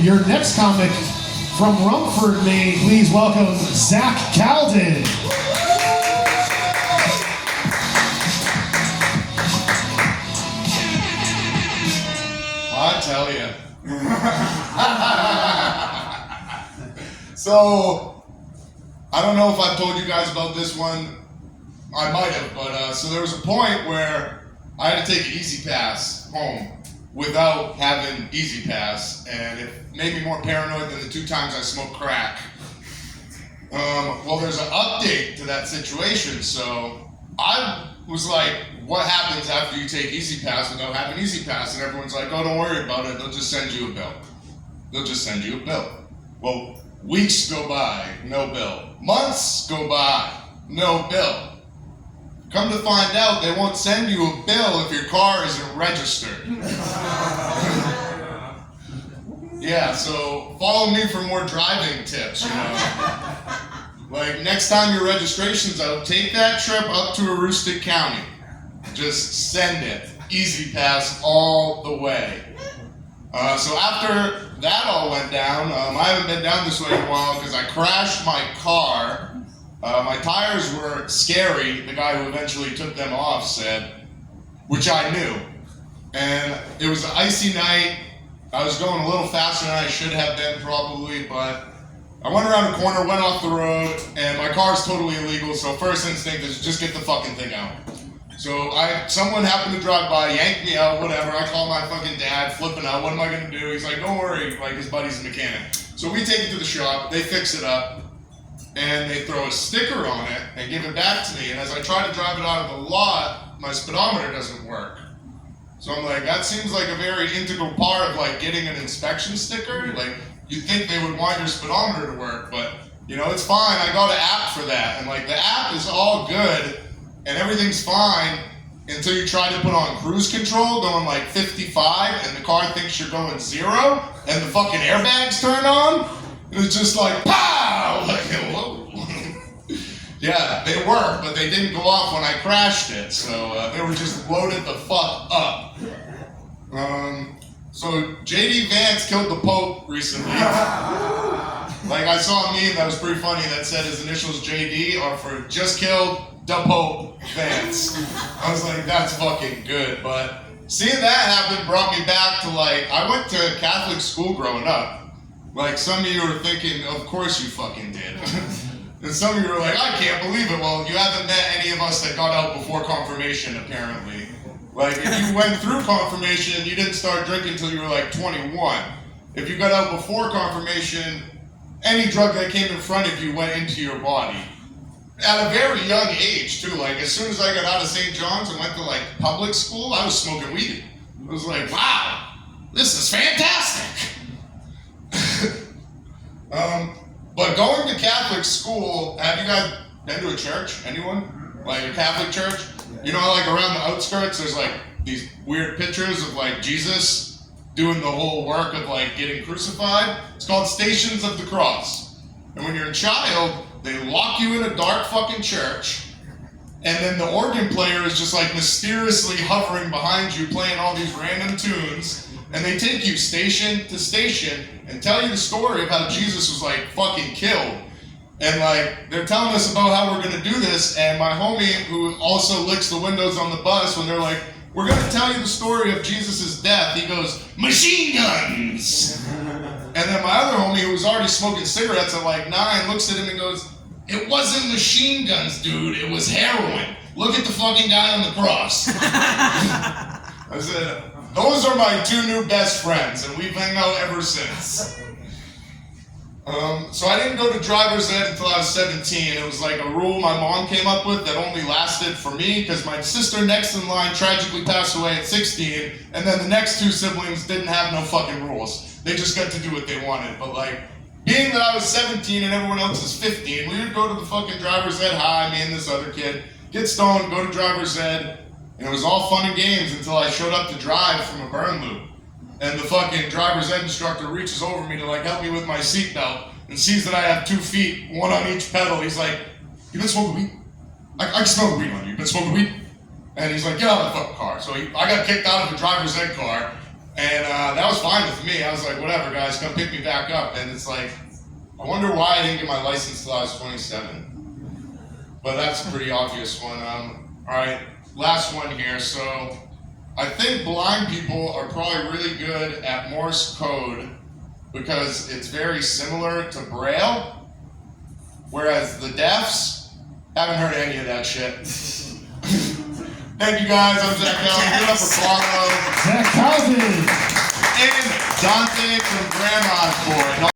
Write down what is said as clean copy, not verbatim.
your next comic from Rumford, Maine, please welcome Zach Calden. I tell you. So, I don't know if I've told you guys about this one. I might have, but so there was a point where I had to take an Easy Pass home without having Easy Pass, and it made me more paranoid than the 2 times I smoked crack. Well, there's an update to that situation, so I was like, what happens after you take Easy Pass without having Easy Pass? And everyone's like, oh, don't worry about it, they'll just send you a bill. They'll just send you a bill. Well, weeks go by, no bill. Months go by, no bill. Come to find out, they won't send you a bill if your car isn't registered. Yeah, so follow me for more driving tips, you know. Like, next time your registration's out, take that trip up to Aroostook County. Just send it. Easy Pass all the way. So after that all went down, I haven't been down this way in a while because I crashed my car. My tires were scary, the guy who eventually took them off said, which I knew. And it was an icy night. I was going a little faster than I should have been probably, but I went around a corner, went off the road, and my car's totally illegal, so first instinct is just get the fucking thing out. So someone happened to drive by, yanked me out, whatever. I call my fucking dad, flipping out, what am I gonna do? He's like, don't worry, like his buddy's a mechanic. So we take it to the shop, they fix it up, and they throw a sticker on it and give it back to me. And as I try to drive it out of the lot, my speedometer doesn't work. So I'm like, that seems like a very integral part of like getting an inspection sticker. Like, you'd think they would want your speedometer to work, but you know, it's fine. I got an app for that. And like, the app is all good and everything's fine until you try to put on cruise control going like 55 and the car thinks you're going 0 and the fucking airbags turn on. And it's just like, pow! Like, whoa. Yeah, they work, but they didn't go off when I crashed it. So they were just loaded the fuck up. So JD Vance killed the Pope recently. Like, I saw a meme that was pretty funny that said his initials JD are for just killed the Pope Vance. I was like, that's fucking good. But seeing that happen brought me back to like, I went to Catholic school growing up. Like, some of you are thinking, of course you fucking did. And some of you are like, I can't believe it. Well, you haven't met any of us that got out before confirmation, apparently. Like, if you went through confirmation, you didn't start drinking until you were like 21. If you got out before confirmation, any drug that came in front of you went into your body. At a very young age, too. Like, as soon as I got out of St. John's and went to, like, public school, I was smoking weed. I was like, wow, this is fantastic. But going to Catholic school, have you guys been to a church? Anyone? Like a Catholic church? You know, like around the outskirts, there's like these weird pictures of like Jesus doing the whole work of like getting crucified. It's called Stations of the Cross. And when you're a child, they lock you in a dark fucking church, and then the organ player is just like mysteriously hovering behind you playing all these random tunes, and they take you station to station and tell you the story of how Jesus was like fucking killed. And like, they're telling us about how we're gonna do this, and my homie, who also licks the windows on the bus, when they're like, we're gonna tell you the story of Jesus' death, he goes, machine guns! And then my other homie, who was already smoking cigarettes at like 9, looks at him and goes, it wasn't machine guns, dude, it was heroin. Look at the fucking guy on the cross. I said, those are my 2 new best friends, and we've hung out ever since. So I didn't go to driver's ed until I was 17. It was like a rule my mom came up with that only lasted for me because my sister next in line tragically passed away at 16, and then the next 2 siblings didn't have no fucking rules. They just got to do what they wanted. But like, being that I was 17 and everyone else is 15, we would go to the fucking driver's ed high, me and this other kid, get stoned, go to driver's ed, and it was all fun and games until I showed up to drive from a burn loop. And the fucking driver's ed instructor reaches over me to like help me with my seatbelt and sees that I have 2 feet, 1 on each pedal. He's like, you been smoking weed? I can smell the weed on you. You been smoking weed? And he's like, get out of the fucking car. So I got kicked out of the driver's ed car. And that was fine with me. I was like, whatever, guys, come pick me back up. And it's like, I wonder why I didn't get my license till I was 27. But that's a pretty obvious one. All right, last one here. So I think blind people are probably really good at Morse code because it's very similar to Braille, whereas the deafs haven't heard any of that shit. Thank you guys. I'm Zach Calvin. Give it up for Paulo. Zach Calvin. And Dante from Grandma's Boy.